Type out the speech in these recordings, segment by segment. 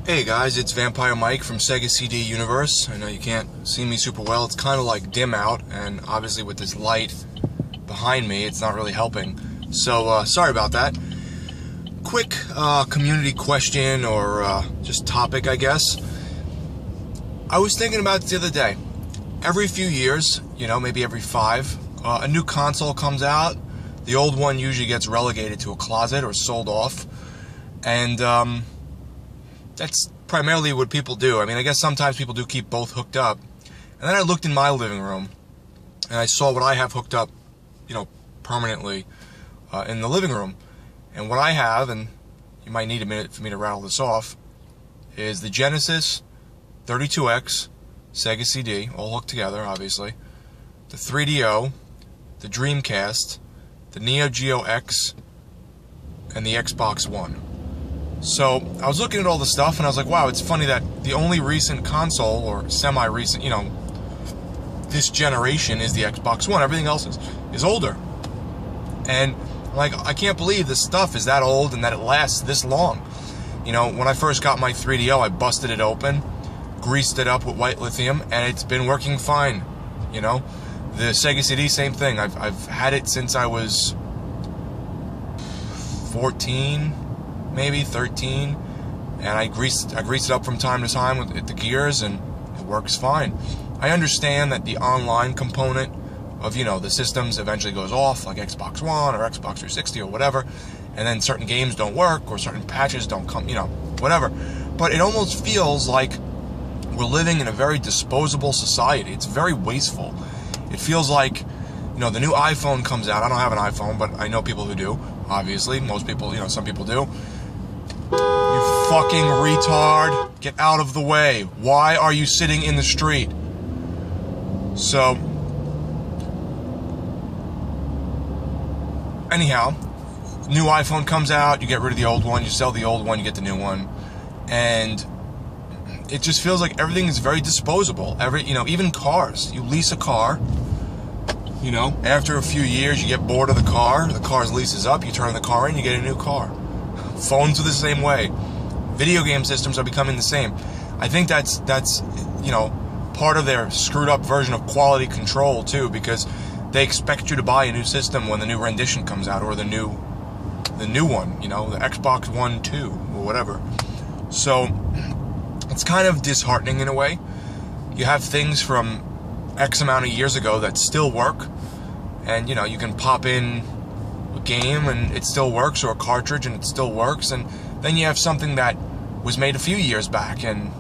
Hey guys, it's Vampire Mike from Sega CD Universe. I know you can't see me super well. It's kind of like dim out, and obviously with this light behind me, it's not really helping. So, sorry about that. Quick community question or just topic, I guess. I was thinking about it the other day. Every few years, maybe every 5, a new console comes out. The old one usually gets relegated to a closet or sold off. And, that's primarily what people do. I mean, I guess sometimes people do keep both hooked up. And then I looked in my living room, and I saw what I have hooked up, permanently in the living room. And what I have, and you might need a minute for me to rattle this off, is the Genesis 32X Sega CD, all hooked together, obviously, the 3DO, the Dreamcast, the Neo Geo X, and the Xbox One. So, I was looking at all the stuff, and I was like, wow, it's funny that the only recent console, or semi-recent, this generation is the Xbox One. Everything else is older. And, I can't believe this stuff is that old and that it lasts this long. When I first got my 3DO, I busted it open, greased it up with white lithium, and it's been working fine. The Sega CD, same thing. I've had it since I was 14, maybe 13, and I greased it up from time to time with the gears, and it works fine. I understand that the online component of the systems eventually goes off, like Xbox One or Xbox 360 or whatever, and then certain games don't work or certain patches don't come, whatever. But it almost feels like we're living in a very disposable society. It's very wasteful. It feels like the new iPhone comes out. I don't have an iPhone, but I know people who do. Obviously, most people, some people do. You fucking retard. Get out of the way. Why are you sitting in the street? So, anyhow, new iPhone comes out, you get rid of the old one, you sell the old one, you get the new one. And it just feels like everything is very disposable. Even cars. You lease a car, after a few years you get bored of the car's lease is up, you turn the car in, you get a new car. Phones are the same way. Video game systems are becoming the same. I think that's part of their screwed up version of quality control too, because they expect you to buy a new system when the new rendition comes out, or the new one, the Xbox One 2 or whatever. So it's kind of disheartening in a way. You have things from X amount of years ago that still work, and you can pop in a game and it still works, or a cartridge and it still works, and then you have something that was made a few years back and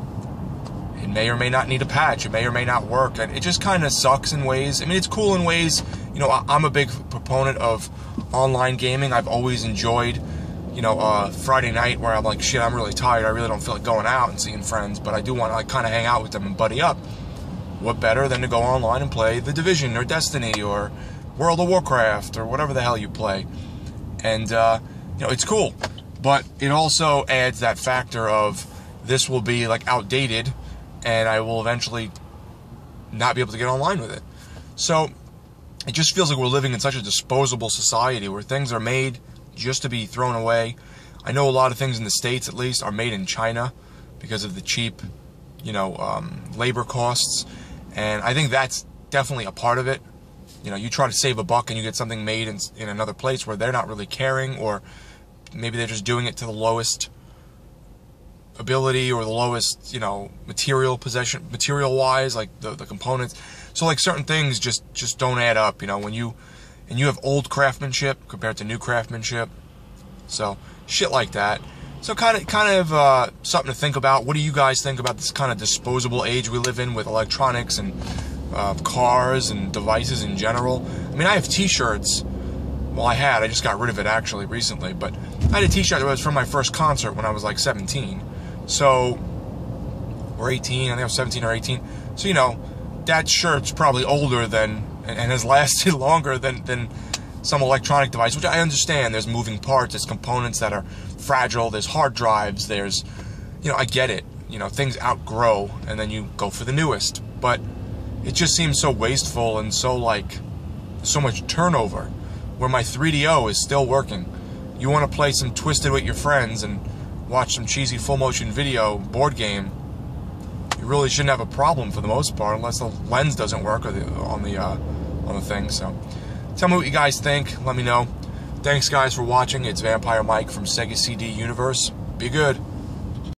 it may or may not need a patch, it may or may not work, and it just kind of sucks in ways. I mean, it's cool in ways. I'm a big proponent of online gaming. I've always enjoyed Friday night where I'm like, shit, I'm really tired, I really don't feel like going out and seeing friends, but I do want to kind of hang out with them and buddy up. What better than to go online and play The Division or Destiny or World of Warcraft or whatever the hell you play. And it's cool, but it also adds that factor of this will be outdated, and I will eventually not be able to get online with it. So it just feels like we're living in such a disposable society where things are made just to be thrown away. I know a lot of things in the States, at least, are made in China because of the cheap, labor costs, and I think that's definitely a part of it. You try to save a buck and you get something made in another place where they're not really caring, or maybe they're just doing it to the lowest ability or the lowest, material-wise, like the components. So, certain things just don't add up, when you have old craftsmanship compared to new craftsmanship. So, shit like that. So, kind of something to think about. What do you guys think about this kind of disposable age we live in with electronics and cars and devices in general? I mean, I have t-shirts. Well, I just got rid of it actually recently, but I had a t-shirt that was from my first concert when I was 17. So, or 18, I think I was 17 or 18. So, that shirt's probably older than, and has lasted longer than some electronic device, which I understand. There's moving parts, there's components that are fragile, there's hard drives, there's, I get it. Things outgrow, and then you go for the newest. But it just seems so wasteful and so much turnover, where my 3DO is still working. You want to play some Twisted with your friends, and watch some cheesy full motion video board game, you really shouldn't have a problem for the most part, unless the lens doesn't work or on the thing. So tell me what you guys think. Let me know. Thanks guys for watching. It's Vampire Mike from Sega CD Universe. Be good.